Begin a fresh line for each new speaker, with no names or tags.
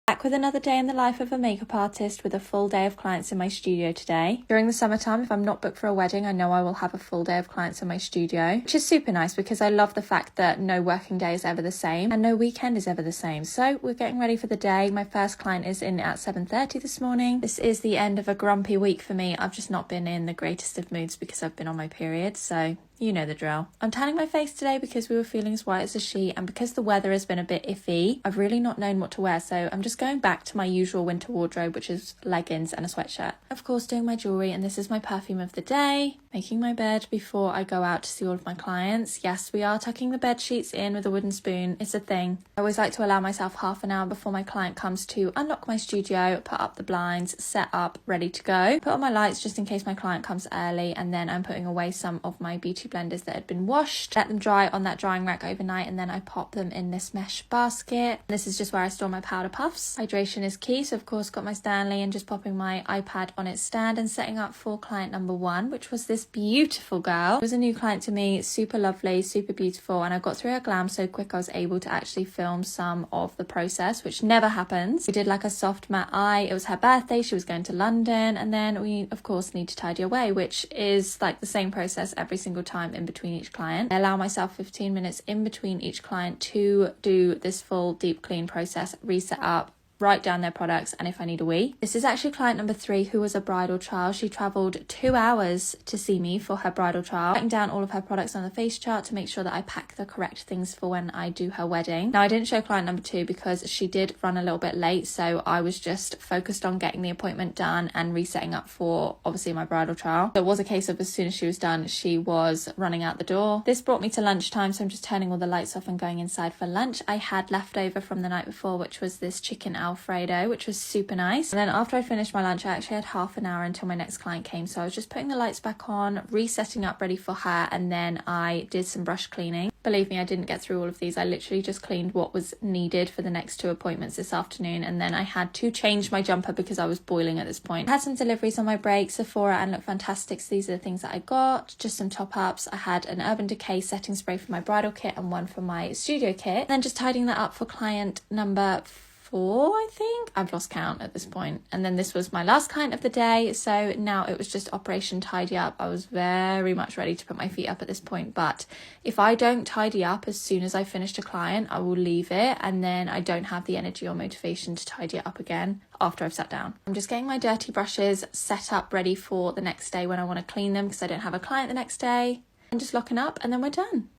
Back with another day in the life of a makeup artist with a full day of clients in my studio today. During the summertime, if I'm not booked for a wedding, I know I will have a full day of clients in my studio, which is super nice because I love the fact that no working day is ever the same and no weekend is ever the same. So we're getting ready for the day. My first client is in at 7:30 this morning. This is the end of a grumpy week for me. I've just not been in the greatest of moods because I've been on my period, so you know the drill. I'm tanning my face today because we were feeling as white as a sheet, and because the weather has been a bit iffy, I've really not known what to wear, so I'm just going back to my usual winter wardrobe, which is leggings and a sweatshirt. Of course, doing my jewellery, and this is my perfume of the day. Making my bed before I go out to see all of my clients. Yes, we are tucking the bed sheets in with a wooden spoon. It's a thing. I always like to allow myself half an hour before my client comes to unlock my studio, put up the blinds, set up, ready to go. Put on my lights just in case my client comes early, and then I'm putting away some of my beauty blenders that had been washed. Let them dry on that drying rack overnight, and then I pop them in this mesh basket. This is just where I store my powder puffs. Hydration is key, so of course got my Stanley and just popping my iPad on its stand and setting up for client number 1, which was this beautiful girl. It was a new client to me, super lovely, super beautiful, and I got through her glam so quick I was able to actually film some of the process, which never happens. We did like a soft matte eye. It was her birthday, she was going to London, and then we of course need to tidy away, which is like the same process every single time in between each client. I allow myself 15 minutes in between each client to do this full deep clean process, reset up, write down their products, and if I need a wee. This is actually client number 3, who was a bridal trial. She travelled 2 hours to see me for her bridal trial, writing down all of her products on the face chart to make sure that I pack the correct things for when I do her wedding. Now, I didn't show client number 2 because she did run a little bit late, so I was just focused on getting the appointment done and resetting up for obviously my bridal trial. So it was a case of as soon as she was done, she was running out the door. This brought me to lunchtime, so I'm just turning all the lights off and going inside for lunch. I had leftover from the night before, which was this chicken Alfredo, which was super nice. And then after I finished my lunch, I actually had half an hour until my next client came, so I was just putting the lights back on, resetting up ready for her, and then I did some brush cleaning. Believe me, I didn't get through all of these. I literally just cleaned what was needed for the next 2 appointments this afternoon, and then I had to change my jumper because I was boiling at this point. I had some deliveries on my break, Sephora and Look Fantastic, so these are the things that I got. Just some top ups. I had an Urban Decay setting spray for my bridal kit and one for my studio kit. And then just tidying that up for client number 4, I think. I've lost count at this point. And then this was my last client of the day, so now it was just operation tidy up. I was very much ready to put my feet up at this point, but if I don't tidy up as soon as I finished a client, I will leave it, and then I don't have the energy or motivation to tidy it up again after I've sat down. I'm just getting my dirty brushes set up ready for the next day when I want to clean them because I don't have a client the next day, and just locking up, and then we're done.